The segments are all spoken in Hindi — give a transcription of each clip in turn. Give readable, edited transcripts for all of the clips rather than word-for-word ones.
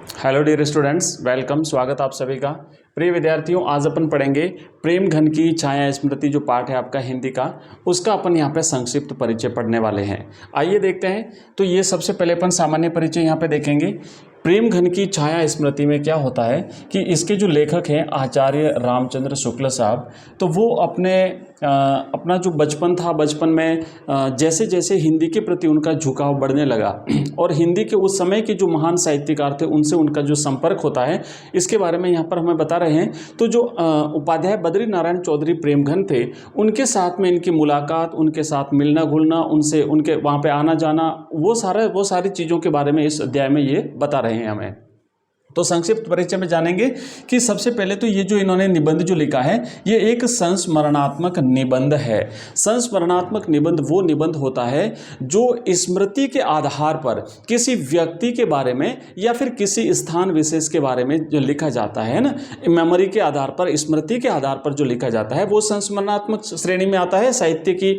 Hello dear students, welcome. स्वागत आप सभी का। प्रिय विद्यार्थियों, आज अपन पढ़ेंगे प्रेम घन की छाया स्मृति, जो पाठ है आपका हिंदी का, उसका अपन यहाँ पे संक्षिप्त परिचय पढ़ने वाले हैं। आइए देखते हैं। तो ये सबसे पहले अपन सामान्य परिचय यहाँ पे देखेंगे। प्रेम घन की छाया स्मृति में क्या होता है कि इसके जो लेखक हैं आचार्य रामचंद्र शुक्ल साहब, तो वो अपना जो बचपन था, बचपन में जैसे जैसे हिंदी के प्रति उनका झुकाव बढ़ने लगा और हिंदी के उस समय के जो महान साहित्यकार थे उनसे उनका जो संपर्क होता है, इसके बारे में यहाँ पर हमें बता रहे हैं। तो जो उपाध्याय बद्री नारायण चौधरी प्रेमघन थे, उनके साथ में इनकी मुलाकात, उनके साथ मिलना घुलना, उनसे उनके वहाँ पे आना जाना, वो सारी चीज़ों के बारे में इस अध्याय में ये बता रहे हैं हमें। तो संक्षिप्त परिचय में जानेंगे कि सबसे पहले तो ये जो इन्होंने निबंध जो लिखा है, ये एक संस्मरणात्मक निबंध है। संस्मरणात्मक निबंध वो निबंध होता है जो स्मृति के आधार पर किसी व्यक्ति के बारे में या फिर किसी स्थान विशेष के बारे में जो लिखा जाता है ना, मेमोरी के आधार पर, स्मृति के आधार पर जो लिखा जाता है, वो संस्मरणात्मक श्रेणी में आता है। साहित्य की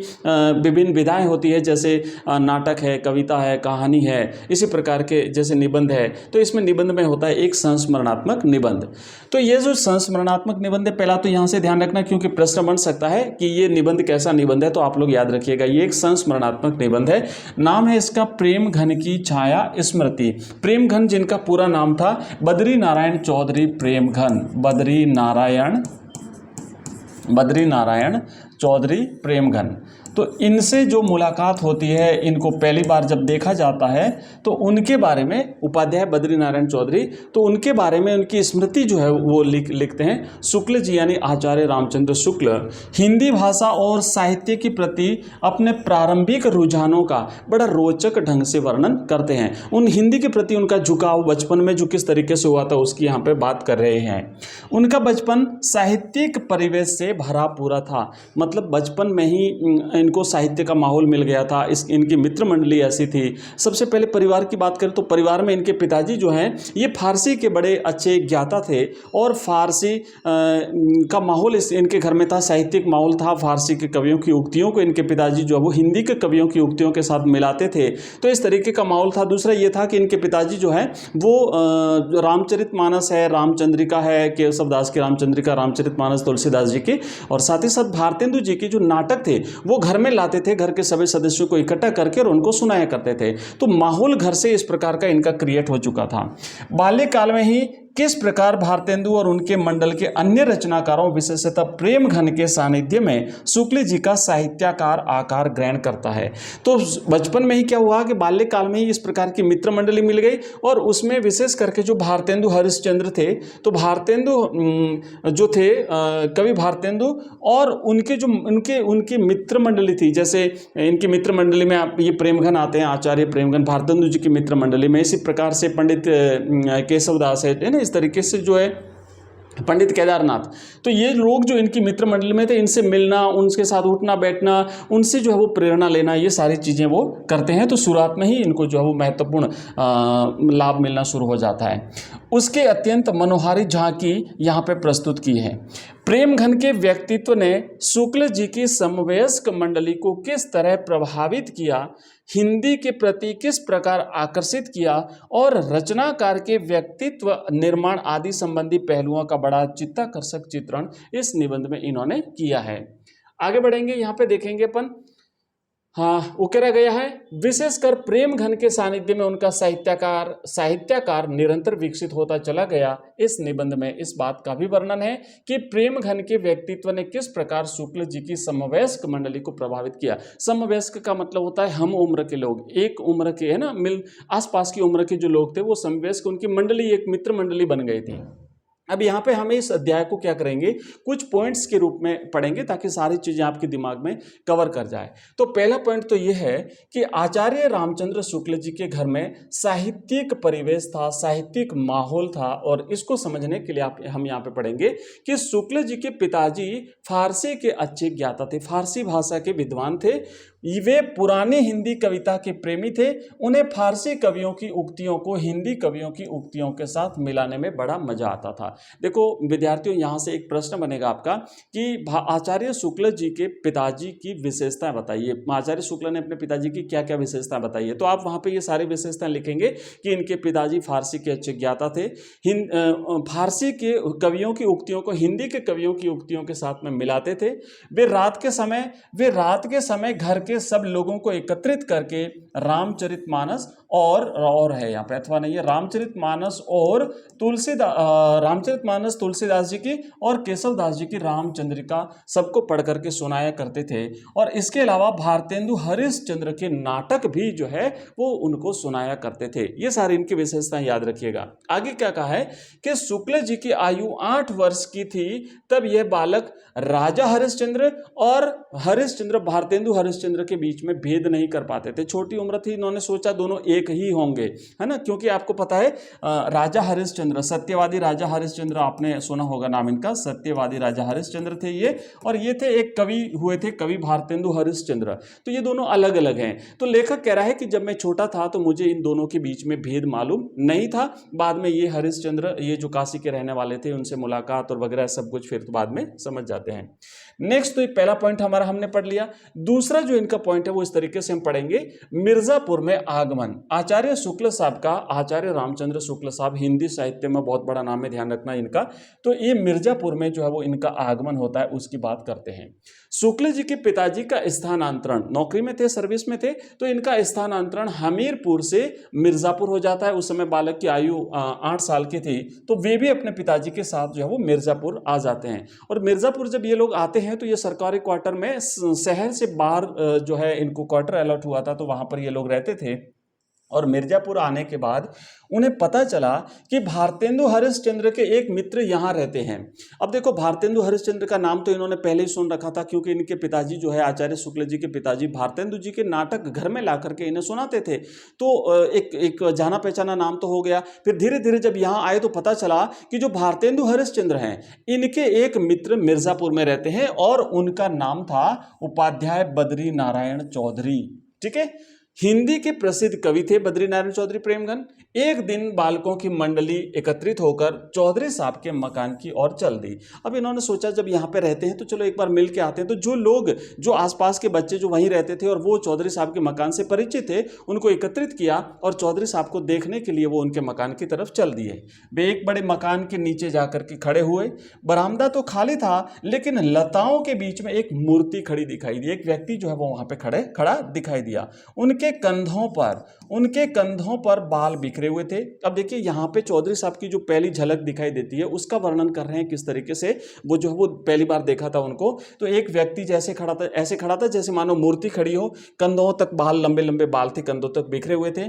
विभिन्न विधाएं होती है, जैसे नाटक है, कविता है, कहानी है, इसी प्रकार के जैसे निबंध है। तो इसमें निबंध में होता है एक संस्मरणात्मक निबंध। तो ये जो संस्मरणात्मक निबंध है, पहला तो यहां से ध्यान रखना, क्योंकि प्रश्न बन सकता है कि ये निबंध कैसा निबंध है, तो आप लोग याद रखिएगा, ये एक संस्मरणात्मक निबंध है। नाम है इसका प्रेम घन की छाया स्मृति। प्रेम घन, जिनका पूरा नाम था बद्री नारायण चौधरी प्रेमघन, बद्री नारायण चौधरी प्रेमघन। तो इनसे जो मुलाकात होती है, इनको पहली बार जब देखा जाता है, तो उनके बारे में उपाध्याय बद्री नारायण चौधरी, तो उनके बारे में उनकी स्मृति जो है वो लिखते हैं। शुक्ल जी यानी आचार्य रामचंद्र शुक्ल हिंदी भाषा और साहित्य के प्रति अपने प्रारंभिक रुझानों का बड़ा रोचक ढंग से वर्णन करते हैं। उन हिंदी के प्रति उनका झुकाव बचपन में जो किस तरीके से हुआ था, उसकी यहाँ पे बात कर रहे हैं। उनका बचपन साहित्यिक परिवेश से भरा पूरा था, मतलब बचपन में ही इनको साहित्य का माहौल मिल गया था। इनकी मित्र मंडली ऐसी थी। सबसे पहले परिवार की बात करें तो परिवार में इनके पिताजी जो हैं, ये फारसी के बड़े अच्छे ज्ञाता थे और फारसी का माहौल इनके घर में था, साहित्यिक माहौल था। फारसी के कवियों की उक्तियों को इनके पिताजी जो है वो हिंदी के कवियों की उक्तियों के साथ मिलाते थे, तो इस तरीके का माहौल था। दूसरा ये था कि इनके पिताजी जो है वो रामचरितमानस है, रामचंद्रिका है, केशवदास की रामचंद्रिका, रामचरितमानस तुलसीदास जी की, और साथ ही साथ भारतेंदु जी के जो नाटक थे वो घर में लाते थे, घर के सभी सदस्यों को इकट्ठा करके और उनको सुनाया करते थे। तो माहौल घर से इस प्रकार का इनका क्रिएट हो चुका था। बाल्यकाल में ही किस प्रकार भारतेंदु और उनके मंडल के अन्य रचनाकारों, विशेषतः प्रेम घन के सानिध्य में शुक्ल जी का साहित्याकार आकार ग्रहण करता है। तो बचपन में ही क्या हुआ कि बाल्यकाल में ही इस प्रकार की मित्र मंडली मिल गई, और उसमें विशेष करके जो भारतेंदु हरिश्चंद्र थे, तो भारतेंदु जो थे कवि भारतेंदु और उनके जो उनकी मित्र मंडली थी, जैसे इनकी मित्र मंडली में ये प्रेमघन आते हैं, आचार्य प्रेमघन भारतेंदु जी की मित्र मंडली में। इसी प्रकार से पंडित केशवदास है ना, इस तरीके से जो है पंडित केदारनाथ, तो ये लोग जो इनकी मित्र मंडली में थे, इनसे मिलना, उनके साथ उठना बैठना, उनसे जो है वो प्रेरणा लेना, ये सारी चीज़ें वो करते हैं। तो शुरुआत में ही इनको जो है वो महत्वपूर्ण लाभ मिलना शुरू हो जाता है। उसके अत्यंत मनोहारी झांकी यहाँ पे प्रस्तुत की है। प्रेमघन के व्यक्तित्व ने शुक्ल जी की समवयस्क मंडली को किस तरह प्रभावित किया, हिंदी के प्रति किस प्रकार आकर्षित किया, और रचनाकार के व्यक्तित्व निर्माण आदि संबंधी पहलुओं का बड़ा चित्ताकर्षक चित्रण इस निबंध में इन्होंने किया है। आगे बढ़ेंगे, यहाँ पे देखेंगे अपन। हाँ, वो कह गया है, विशेषकर प्रेम घन के सानिध्य में उनका साहित्याकार निरंतर विकसित होता चला गया। इस निबंध में इस बात का भी वर्णन है कि प्रेम घन के व्यक्तित्व ने किस प्रकार शुक्ल जी की समवयस्क मंडली को प्रभावित किया। समवयस्क का मतलब होता है हम उम्र के लोग, एक उम्र के, है ना, आसपास की उम्र के जो लोग थे वो समवयस्क, उनकी मंडली एक मित्र मंडली बन गई थी। अब यहाँ पे हमें इस अध्याय को क्या करेंगे, कुछ पॉइंट्स के रूप में पढ़ेंगे ताकि सारी चीज़ें आपके दिमाग में कवर कर जाए। तो पहला पॉइंट तो ये है कि आचार्य रामचंद्र शुक्ल जी के घर में साहित्यिक परिवेश था, साहित्यिक माहौल था, और इसको समझने के लिए हम यहाँ पे पढ़ेंगे कि शुक्ल जी के पिताजी फारसी के अच्छे ज्ञाता थे, फारसी भाषा के विद्वान थे। वे पुरानी हिंदी कविता के प्रेमी थे। उन्हें फारसी कवियों की उक्तियों को हिंदी कवियों की उक्तियों के साथ मिलाने में बड़ा मजा आता था। देखो विद्यार्थियों, यहाँ से एक प्रश्न बनेगा आपका कि आचार्य शुक्ल जी के पिताजी की विशेषताएं बताइए। आचार्य शुक्ल ने अपने पिताजी की क्या क्या विशेषताएं बताई है, तो आप वहाँ पे ये सारी विशेषताएं लिखेंगे कि इनके पिताजी फारसी के अच्छे ज्ञाता थे, फारसी के कवियों की उक्तियों को हिंदी के कवियों की उक्तियों के साथ में मिलाते थे। वे रात के समय घर के सब लोगों को एकत्रित करके रामचरितमानस और है यहाँ पे अथवा नहीं है, रामचरितमानस तुलसीदास जी की और केशवदास जी की रामचंद्रिका सबको पढ़ करके सुनाया करते थे। और इसके अलावा भारतेंदु हरिश्चंद्र के नाटक भी जो है वो उनको सुनाया करते थे। ये सारी इनकी विशेषताएं याद रखिएगा। आगे क्या कहा है कि शुक्ल जी की आयु 8 वर्ष की थी तब यह बालक राजा हरिश्चंद्र और हरिश्चंद्र भारतेंदु हरिश्चंद्र के बीच में भेद नहीं कर पाते थे। छोटी उम्र थी, इन्होंने सोचा दोनों एक ही होंगे, है ना, क्योंकि आपको पता है राजा हरिश्चंद्र, सत्यवादी राजा हरिश्चंद्र, आपने सुना होगा नाम इनका, सत्यवादी राजा हरिश्चंद्र थे ये, और ये थे एक कवि हुए थे, कवि भारतेंदु हरिश्चंद्र। तो ये दोनों अलग अलग हैं। तो लेखक कह रहा है कि जब मैं छोटा था तो मुझे इन दोनों के बीच में भेद मालूम नहीं था। बाद में ये हरिश्चंद्र, ये जो काशी के रहने वाले थे, उनसे मुलाकात और वगैरह सब कुछ फिर बाद में समझ जाते हैं। नेक्स्ट, तो ये पहला पॉइंट हमारा हमने पढ़ लिया। दूसरा जो इनका पॉइंट है वो इस तरीके से हम पढ़ेंगे, मिर्जापुर में आगमन। आचार्य शुक्ल साहब का, आचार्य रामचंद्र शुक्ल साहब हिंदी साहित्य में बहुत बड़ा नाम है, ध्यान रखना इनका। तो ये मिर्जापुर में जो है वो इनका आगमन होता है, उसकी बात करते हैं। शुक्ल जी के पिताजी का स्थानांतरण, नौकरी में थे, सर्विस में थे, तो इनका स्थानांतरण हमीरपुर से मिर्जापुर हो जाता है। उस समय बालक की आयु 8 साल की थी, तो वे भी अपने पिताजी के साथ जो है वो मिर्जापुर आ जाते हैं। और मिर्जापुर जब ये लोग आते हैं तो ये सरकारी क्वार्टर में, शहर से बाहर जो है इनको क्वार्टर अलॉट हुआ था, तो वहां पर ये लोग रहते थे। और मिर्जापुर आने के बाद उन्हें पता चला कि भारतेंदु हरिश्चंद्र के एक मित्र यहाँ रहते हैं। अब देखो, भारतेंदु हरिश्चंद्र का नाम तो इन्होंने पहले ही सुन रखा था, क्योंकि इनके पिताजी जो है आचार्य शुक्ल जी के पिताजी भारतेंदु जी के नाटक घर में ला करके इन्हें सुनाते थे। तो एक जाना पहचाना नाम तो हो गया। फिर धीरे धीरे जब यहाँ आए तो पता चला कि जो भारतेंदु हरिश्चंद्र हैं, इनके एक मित्र मिर्जापुर में रहते हैं और उनका नाम था उपाध्याय बद्री नारायण चौधरी। ठीक है, हिंदी के प्रसिद्ध कवि थे बद्री नारायण चौधरी प्रेमघन। एक दिन बालकों की मंडली एकत्रित होकर चौधरी साहब के मकान की ओर चल दी। अब इन्होंने सोचा जब यहाँ पे रहते हैं तो चलो एक बार मिल के आते हैं। तो जो लोग, जो आसपास के बच्चे जो वहीं रहते थे और वो चौधरी साहब के मकान से परिचित थे, उनको एकत्रित किया और चौधरी साहब को देखने के लिए वो उनके मकान की तरफ चल दिए। वे एक बड़े मकान के नीचे जाकर के खड़े हुए। बरामदा तो खाली था, लेकिन लताओं के बीच में एक मूर्ति खड़ी दिखाई दी। एक व्यक्ति जो है वो वहां पे खड़ा दिखाई दिया। उनके कंधों पर बाल बिखरे हुए थे। अब देखिए यहाँ पे चौधरी साहब की जो पहली झलक दिखाई देती है उसका वर्णन कर रहे हैं किस तरीके से वो जो है वो पहली बार देखा था उनको। तो एक व्यक्ति जैसे खड़ा था, ऐसे खड़ा था जैसे मानो मूर्ति खड़ी हो, कंधों तक बाल, लंबे लंबे बाल थे, कंधों तक बिखरे हुए थे।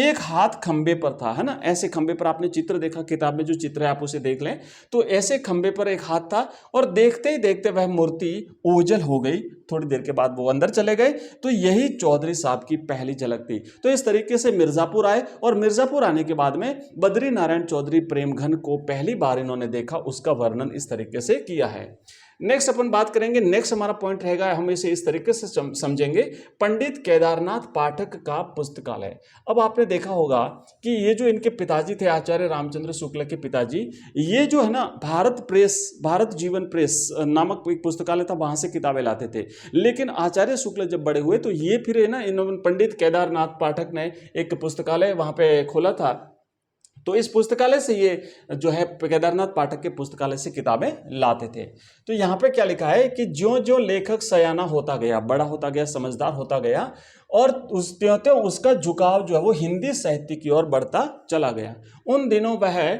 एक हाथ खंबे पर था, है ना, ऐसे खंबे पर, आपने चित्र देखा किताब में, जो चित्र है आप उसे देख लें, तो ऐसे खंबे पर एक हाथ था और देखते ही देखते वह मूर्ति ओझल हो गई। थोड़ी देर के बाद वो अंदर चले गए। तो यही चौधरी साहब की पहली झलक थी। तो इस तरीके से मिर्जापुर आए और मिर्जापुर आने के बाद में बद्री नारायण चौधरी प्रेमघन को पहली बार इन्होंने देखा, उसका वर्णन इस तरीके से किया है। नेक्स्ट अपन बात करेंगे, नेक्स्ट हमारा पॉइंट रहेगा, हम इसे इस तरीके से समझेंगे, पंडित केदारनाथ पाठक का पुस्तकालय। अब आपने देखा होगा कि ये जो इनके पिताजी थे, आचार्य रामचंद्र शुक्ल के पिताजी, ये जो है ना भारत जीवन प्रेस नामक एक पुस्तकालय था, वहां से किताबें लाते थे। लेकिन आचार्य शुक्ल जब बड़े हुए तो ये फिर है ना, इन्होंने पंडित केदारनाथ पाठक ने एक पुस्तकालय वहां पे खोला था। तो इस पुस्तकालय से ये जो है केदारनाथ पाठक के पुस्तकालय से किताबें लाते थे। तो यहाँ पे क्या लिखा है कि ज्यों ज्यों लेखक सयाना होता गया, बड़ा होता गया, समझदार होता गया, और त्यों त्यों उसका झुकाव जो है वो हिंदी साहित्य की ओर बढ़ता चला गया। उन दिनों वह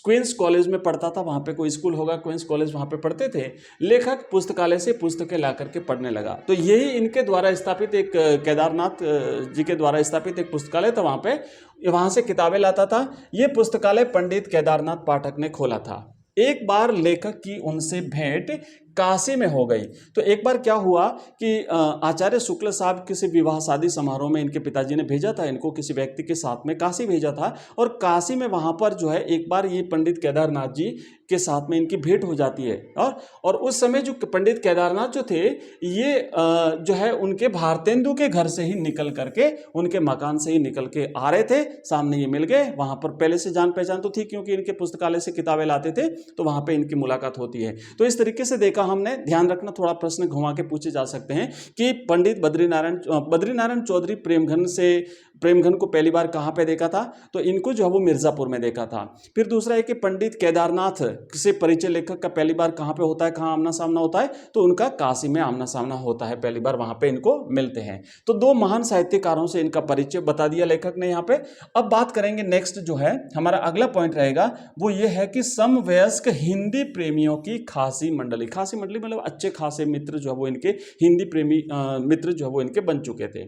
क्वींस कॉलेज में पढ़ता था, वहाँ पे कोई स्कूल होगा, क्वींस कॉलेज, वहाँ पे पढ़ते थे। लेखक पुस्तकालय से पुस्तकें ला करके पढ़ने लगा। तो यही इनके द्वारा स्थापित एक, केदारनाथ जी के द्वारा स्थापित एक पुस्तकालय था, वहाँ से किताबें लाता था। ये पुस्तकालय पंडित केदारनाथ पाठक ने खोला था। एक बार लेखक की उनसे भेंट काशी में हो गई। तो एक बार क्या हुआ कि आचार्य शुक्ल साहब किसी विवाह शादी समारोह में इनके पिताजी ने भेजा था, इनको किसी व्यक्ति के साथ में काशी भेजा था, और काशी में वहां पर जो है एक बार ये पंडित केदारनाथ जी के साथ में इनकी भेंट हो जाती है। और उस समय जो पंडित केदारनाथ जो थे ये जो है उनके भारतेंदु के घर से ही निकल करके, उनके मकान से ही निकल के आ रहे थे, सामने ये मिल गए। वहां पर पहले से जान पहचान तो थी क्योंकि इनके पुस्तकालय से किताबें लाते थे, तो वहां पे इनकी मुलाकात होती है। तो इस तरीके से देखा हमने, ध्यान रखना थोड़ा प्रश्न घुमा के पूछे जा सकते हैं कि पंडित बद्रीनारायण चौधरी प्रेमघन को पहली बार कहां पे देखा था, तो इनको जो है वो मिर्जापुर में देखा था। फिर दूसरा है कि पंडित केदारनाथ से परिचय लेखक का पहली बार कहां पे होता है, कहां आमना सामना होता है, तो उनका काशी में आमना सामना होता है, पहली बार वहां पे इनको मिलते हैं। तो दो महान साहित्यकारों से इनका परिचय बता दिया लेखक ने यहाँ पे। अब बात करेंगे नेक्स्ट, जो है हमारा अगला पॉइंट रहेगा वो ये है कि समवयस्क हिंदी प्रेमियों की खासी मंडली। खासी मंडली मतलब अच्छे खासे मित्र जो है वो इनके हिंदी प्रेमी मित्र जो है वो इनके बन चुके थे।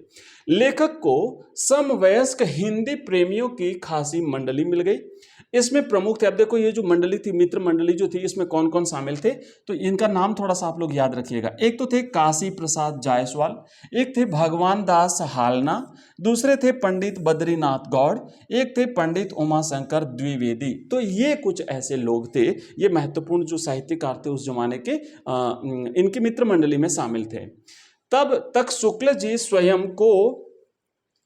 लेखक को समवयस्क हिंदी प्रेमियों की खासी मंडली मिल गई। इसमें प्रमुख थे, अब देखो ये जो मंडली थी, मित्र मंडली जो थी, इसमें कौन कौन शामिल थे, तो इनका नाम थोड़ा सा आप लोग याद रखिएगा। एक तो थे काशी प्रसाद जायसवाल, एक थे भगवान दास हालना, दूसरे थे पंडित बद्रीनाथ गौड़, एक थे पंडित उमाशंकर द्विवेदी। तो ये कुछ ऐसे लोग थे, ये महत्वपूर्ण जो साहित्यकार थे उस जमाने के, इनकी मित्र मंडली में शामिल थे। तब तक शुक्ल जी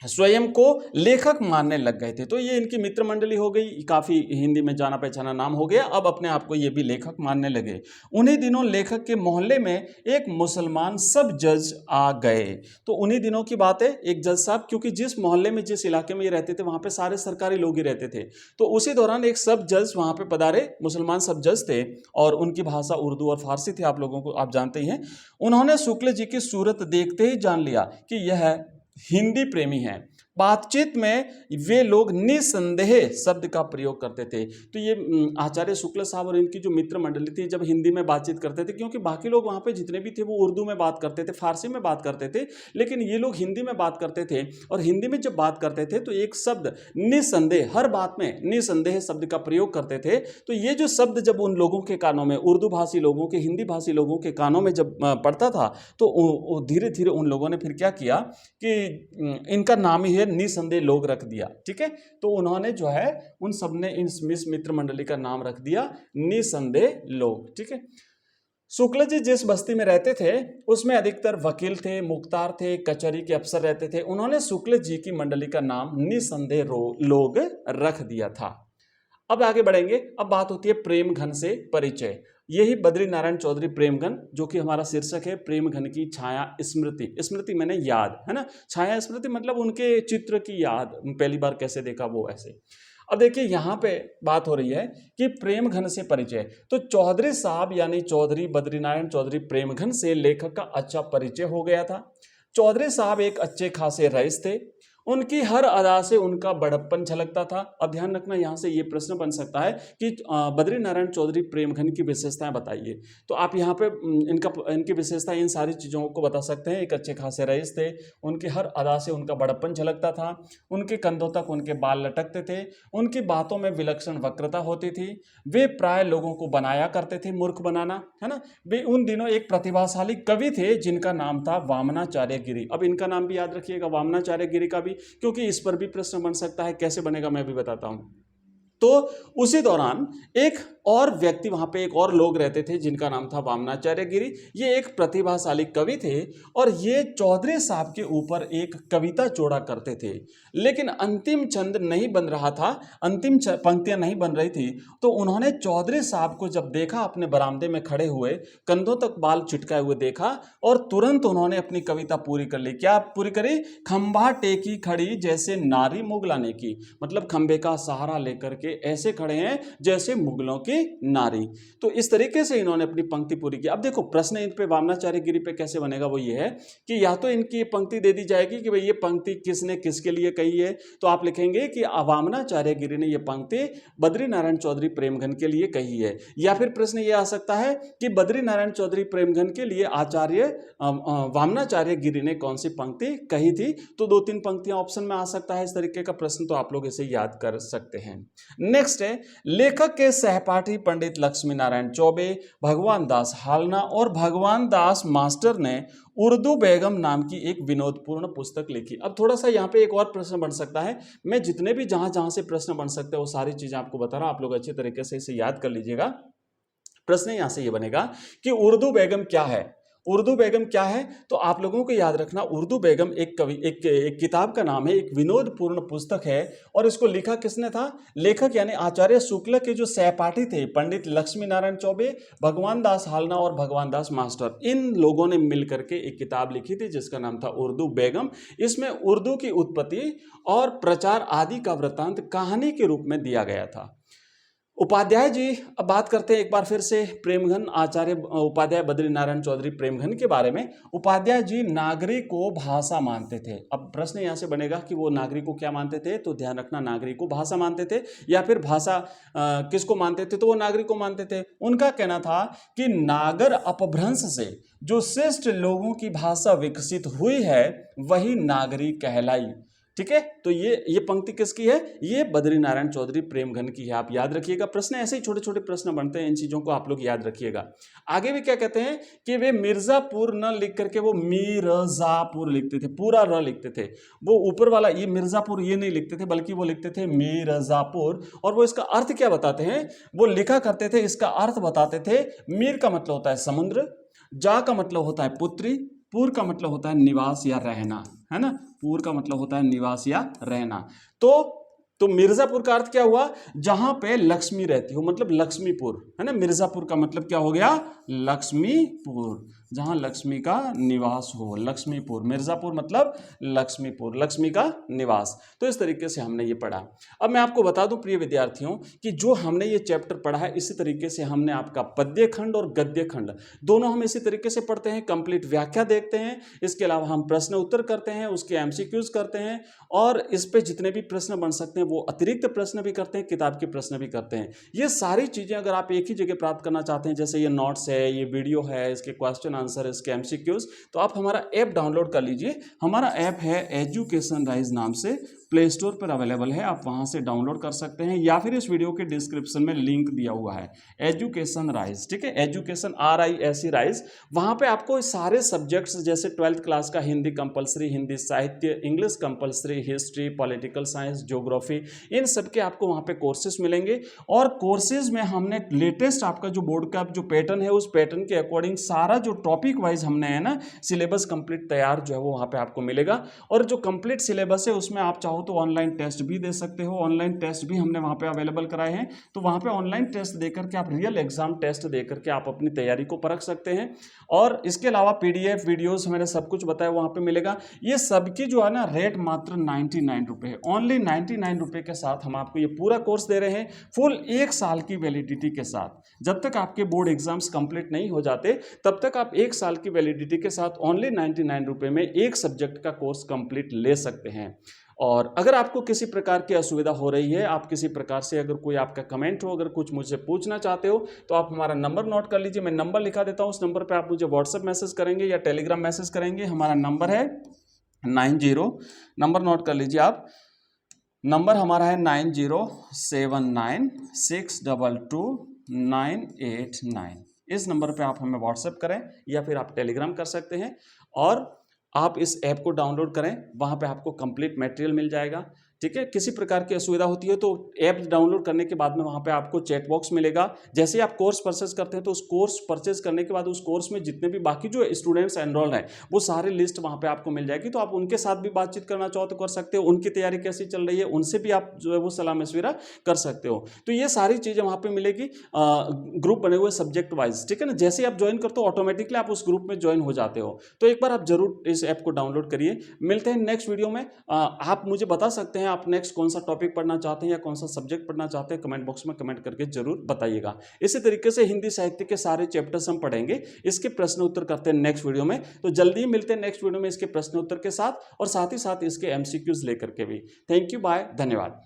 स्वयं को लेखक मानने लग गए थे। तो ये इनकी मित्र मंडली हो गई, काफी हिंदी में जाना पहचाना नाम हो गया, अब अपने आप को ये भी लेखक मानने लगे। उन्हीं दिनों लेखक के मोहल्ले में एक मुसलमान सब जज आ गए। तो उन्हीं दिनों की बात है, एक जज साहब, क्योंकि जिस मोहल्ले में जिस इलाके में ये रहते थे वहां पे सारे सरकारी लोग ही रहते थे, तो उसी दौरान एक सब जज वहां पे पधारे, मुसलमान सब जज थे, और उनकी भाषा उर्दू और फारसी थी, आप लोगों को आप जानते ही हैं। उन्होंने शुक्ल जी की सूरत देखते ही जान लिया कि यह हिंदी प्रेमी हैं। बातचीत में वे लोग निसंदेह शब्द का प्रयोग करते थे। तो ये आचार्य शुक्ल साहब और इनकी जो मित्र मंडली थी जब हिंदी में बातचीत करते थे, क्योंकि बाकी लोग वहाँ पे जितने भी थे वो उर्दू में बात करते थे, फारसी में बात करते थे, लेकिन ये लोग हिंदी में बात करते थे। और हिंदी में जब बात करते थे तो एक शब्द निसंदेह, हर बात में निसंदेह शब्द का प्रयोग करते थे। तो ये जो शब्द जब उन लोगों के कानों में, उर्दू भाषी लोगों के, हिंदी भाषी लोगों के कानों में जब पड़ता था, तो धीरे धीरे उन लोगों ने फिर क्या किया कि इनका नाम ही है निसंदेह लोग रख दिया। ठीक है, तो उन्होंने जो है उन सब ने इस मित्र मंडली का नाम रख दिया निसंदेह लोग। ठीक है, शुक्ल जी जिस बस्ती में रहते थे उसमें अधिकतर वकील थे, मुख्तार थे, कचहरी के अफसर रहते थे। उन्होंने शुक्ल जी की मंडली का नाम निसंदेह लोग रख दिया था। अब आगे बढ़ेंगे। अब बात होती है प्रेमघन से परिचय। यही बद्रीनारायण चौधरी प्रेमघन, जो कि हमारा शीर्षक है, प्रेमघन की छाया स्मृति। स्मृति मैंने याद, है ना, छाया स्मृति मतलब उनके चित्र की याद, पहली बार कैसे देखा वो ऐसे। अब देखिए यहाँ पे बात हो रही है कि प्रेमघन से परिचय। तो चौधरी साहब यानी चौधरी बद्रीनारायण चौधरी प्रेमघन से लेखक का अच्छा परिचय हो गया था। चौधरी साहब एक अच्छे खासे रईस थे, उनकी हर अदा से उनका बड़प्पन झलकता था। अब ध्यान रखना, यहाँ से ये प्रश्न बन सकता है कि बद्रीनारायण चौधरी प्रेमघन की विशेषताएं बताइए। तो आप यहाँ पे इनकी विशेषता इन सारी चीज़ों को बता सकते हैं। एक अच्छे खासे रईस थे, उनकी हर अदा से उनका बड़प्पन झलकता था, उनके कंधों तक उनके बाल लटकते थे, उनकी बातों में विलक्षण वक्रता होती थी, वे प्राय लोगों को बनाया करते थे, मूर्ख बनाना, है ना। वे उन दिनों एक प्रतिभाशाली कवि थे जिनका नाम था वामनाचार्य गिरी। अब इनका नाम भी याद रखिएगा, वामनाचार्य गिरी का भी, क्योंकि इस पर भी प्रश्न बन सकता है। कैसे बनेगा मैं भी बताता हूं। तो उसी दौरान एक और व्यक्ति, वहां पे एक और लोग रहते थे जिनका नाम था वामनाचार्य गिरी। ये एक प्रतिभाशाली कवि थे और ये चौधरी साहब के ऊपर एक कविता जोड़ा करते थे, लेकिन अंतिम छंद नहीं बन रहा था, अंतिम पंक्तियां नहीं बन रही थी। तो उन्होंने चौधरी साहब को जब देखा, अपने बरामदे में खड़े हुए, कंधों तक बाल चिटकाए हुए देखा, और तुरंत उन्होंने अपनी कविता पूरी कर ली। क्या पूरी करी? खंभा टेकी खड़ी जैसे नारी मुगलाने की, मतलब खंभे का सहारा लेकर के ऐसे खड़े हैं जैसे मुगलों की नारी। तो इस तरीके से इन्होंने अपनी पंक्ति पूरी की। अब देखो प्रश्न इन पे वामनाचार्य गिरी पे कैसे बनेगा, वो ये है कि या तो इनकी पंक्ति दे दी जाएगी कि भाई ये पंक्ति किसने किसके लिए कही है, तो आप लिखेंगे कि वामनाचार्य गिरी ने ये पंक्ति बद्रीनारायण चौधरी प्रेमघन के लिए कही है। या फिर प्रश्न ये आ सकता है कि बद्रीनारायण चौधरी प्रेमघन के लिए आचार्य वामनाचार्य गिरी ने कौन सी पंक्ति कही थी। तो 2-3 पंक्तियां ऑप्शन में आ सकता है इस तरीके का प्रश्न, तो आप लोग इसे याद कर सकते हैं। नेक्स्ट है लेखक के सहपाठी पंडित लक्ष्मी नारायण चौबे, भगवान दास हालना और भगवान दास मास्टर ने उर्दू बेगम नाम की एक विनोदपूर्ण पुस्तक लिखी। अब थोड़ा सा यहाँ पे एक और प्रश्न बन सकता है, मैं जितने भी जहां जहां से प्रश्न बन सकते हैं वो सारी चीजें आपको बता रहा हूं, आप लोग अच्छे तरीके से इसे याद कर लीजिएगा। प्रश्न यहां से ये बनेगा कि उर्दू बेगम क्या है। उर्दू बेगम क्या है, तो आप लोगों को याद रखना उर्दू बेगम एक किताब का नाम है, एक विनोदपूर्ण पुस्तक है। और इसको लिखा किसने था, लेखक यानी आचार्य शुक्ल के जो सहपाठी थे पंडित लक्ष्मी नारायण चौबे, भगवान दास हालना और भगवान दास मास्टर, इन लोगों ने मिलकर के एक किताब लिखी थी जिसका नाम था उर्दू बेगम। इसमें उर्दू की उत्पत्ति और प्रचार आदि का वृत्तांत कहानी के रूप में दिया गया था। उपाध्याय जी, अब बात करते हैं एक बार फिर से प्रेमघन आचार्य उपाध्याय बद्री नारायण चौधरी प्रेमघन के बारे में। उपाध्याय जी नागरिक को भाषा मानते थे। अब प्रश्न यहां से बनेगा कि वो नागरिक को क्या मानते थे, तो ध्यान रखना नागरिक को भाषा मानते थे या फिर भाषा किसको मानते थे, तो वो नागरिक को मानते थे। उनका कहना था कि नागर अपभ्रंश से जो श्रेष्ठ लोगों की भाषा विकसित हुई है वही नागरिक कहलाई। ठीक है, तो ये पंक्ति किसकी है, ये बद्री नारायण चौधरी प्रेमघन की है। आप याद रखिएगा, प्रश्न ऐसे ही छोटे छोटे प्रश्न बनते हैं, इन चीजों को आप लोग याद रखिएगा। आगे भी क्या कहते हैं कि वे मिर्जापुर न लिख करके वो मिर्जापुर लिखते थे, पूरा र लिखते थे। वो ऊपर वाला ये मिर्जापुर ये नहीं लिखते थे, बल्कि वो लिखते थे मिर्जापुर। और वो इसका अर्थ क्या बताते हैं, वो लिखा करते थे, इसका अर्थ बताते थे। मीर का मतलब होता है समुद्र, जा का मतलब होता है पुत्री, पुर का मतलब होता है निवास या रहना, है ना, पुर का मतलब होता है निवास या रहना। तो मिर्जापुर का अर्थ क्या हुआ, जहां पे लक्ष्मी रहती हो, मतलब लक्ष्मीपुर, है ना। मिर्जापुर का मतलब क्या हो गया, लक्ष्मीपुर, जहां लक्ष्मी का निवास हो, लक्ष्मीपुर। मिर्जापुर मतलब लक्ष्मीपुर, लक्ष्मी का निवास। तो इस तरीके से हमने ये पढ़ा। अब मैं आपको बता दूं प्रिय विद्यार्थियों कि जो हमने ये चैप्टर पढ़ा है, इसी तरीके से हमने आपका पद्य खंड और गद्य खंड दोनों हम इसी तरीके से पढ़ते हैं। कंप्लीट व्याख्या देखते हैं, इसके अलावा हम प्रश्न उत्तर करते हैं, उसके एमसीक्यूज करते हैं, और इस पे जितने भी प्रश्न बन सकते हैं वो अतिरिक्त प्रश्न भी करते हैं, किताब के प्रश्न भी करते हैं। ये सारी चीजें अगर आप एक ही जगह प्राप्त करना चाहते हैं, जैसे ये नोट्स है, ये वीडियो है, इसके क्वेश्चन आंसर, इसके एमसीक्यूज, तो आप हमारा ऐप डाउनलोड कर लीजिए। हमारा ऐप है एजुकेशन राइज नाम से, प्ले स्टोर पर अवेलेबल है, आप वहां से डाउनलोड कर सकते हैं, या फिर इस वीडियो के डिस्क्रिप्शन में लिंक दिया हुआ है, एजुकेशन राइज। ठीक है, एजुकेशन RISE राइज। वहां पे आपको सारे सब्जेक्ट्स जैसे 12th क्लास का हिंदी कंपलसरी, हिंदी साहित्य, English compulsory, history, political science, geography, इन सब के आपको वहां पे कोर्सेज मिलेंगे। और कोर्सेज में हमने लेटेस्ट आपका जो बोर्ड का जो पैटर्न है, उस पैटर्न के अकॉर्डिंग सारा जो टॉपिक वाइज हमने है ना सिलेबस कंप्लीट तैयार जो है वो वहां पे आपको मिलेगा। और जो कंप्लीट सिलेबस है उसमें आप चाहो तो ऑनलाइन टेस्ट भी दे सकते हो, ऑनलाइन टेस्ट भी हमने वहां पे अवेलेबल कराए हैं। तो वहां पे ऑनलाइन टेस्ट देकर के आप रियल एग्जाम टेस्ट देकर के आप अपनी तैयारी को परख सकते हैं। और इसके अलावा PDF वीडियोस मैंने सब कुछ बताया वहां पे मिलेगा। ये सबकी जो है ना रेट मात्र 99 रुपए है, ओनली 99 रुपए के साथ हम आपको ये पूरा कोर्स दे रहे हैं, फुल 1 साल की वैलिडिटी के साथ। जब तक आपके बोर्ड एग्जाम्स कंप्लीट नहीं हो जाते तब तक आप 1 साल की वैलिडिटी के साथ ओनली 99 रुपए में एक सब्जेक्ट का कोर्स कंप्लीट ले सकते हैं। और अगर आपको किसी प्रकार की असुविधा हो रही है, आप किसी प्रकार से अगर कोई आपका कमेंट हो, अगर कुछ मुझसे पूछना चाहते हो, तो आप हमारा नंबर नोट कर लीजिए। मैं नंबर लिखा देता हूं, उस नंबर पे आप मुझे व्हाट्सएप मैसेज करेंगे या टेलीग्राम मैसेज करेंगे। हमारा नंबर है 90, नंबर नोट कर लीजिए आप, नंबर हमारा है 9079622989। इस नंबर पे आप हमें व्हाट्सएप करें या फिर आप टेलीग्राम कर सकते हैं। और आप इस ऐप को डाउनलोड करें, वहां पे आपको कंप्लीट मटेरियल मिल जाएगा। ठीक है, किसी प्रकार की असुविधा होती है तो ऐप डाउनलोड करने के बाद में वहां पे आपको चैट बॉक्स मिलेगा। जैसे आप कोर्स परचेज करते हैं तो उस कोर्स परचेज करने के बाद उस कोर्स में जितने भी बाकी जो स्टूडेंट्स एनरोल्ड हैं वो सारी लिस्ट वहां पे आपको मिल जाएगी। तो आप उनके साथ भी बातचीत करना चाहो तो कर सकते हो, उनकी तैयारी कैसी चल रही है उनसे भी आप जो है वो सलाह मशविरा कर सकते हो। तो ये सारी चीजें वहां पर मिलेगी, ग्रुप बने हुए सब्जेक्ट वाइज। ठीक है ना, जैसे आप ज्वाइन करते हो ऑटोमेटिकली आप उस ग्रुप में ज्वाइन हो जाते हो। तो एक बार आप जरूर इस ऐप को डाउनलोड करिए। मिलते हैं नेक्स्ट वीडियो में। आप मुझे बता सकते हैं आप नेक्स्ट कौन सा टॉपिक पढ़ना चाहते हैं या कौन सा सब्जेक्ट पढ़ना चाहते हैं, कमेंट बॉक्स में कमेंट करके जरूर बताइएगा। इसी तरीके से हिंदी साहित्य के सारे चैप्टर्स हम पढ़ेंगे, इसके प्रश्न उत्तर करते हैं नेक्स्ट वीडियो में। तो जल्दी मिलते हैं नेक्स्ट वीडियो में इसके प्रश्न उत्तर के साथ, और साथ ही साथ इसके MCQs लेकर के भी। थैंक यू, बाय, धन्यवाद।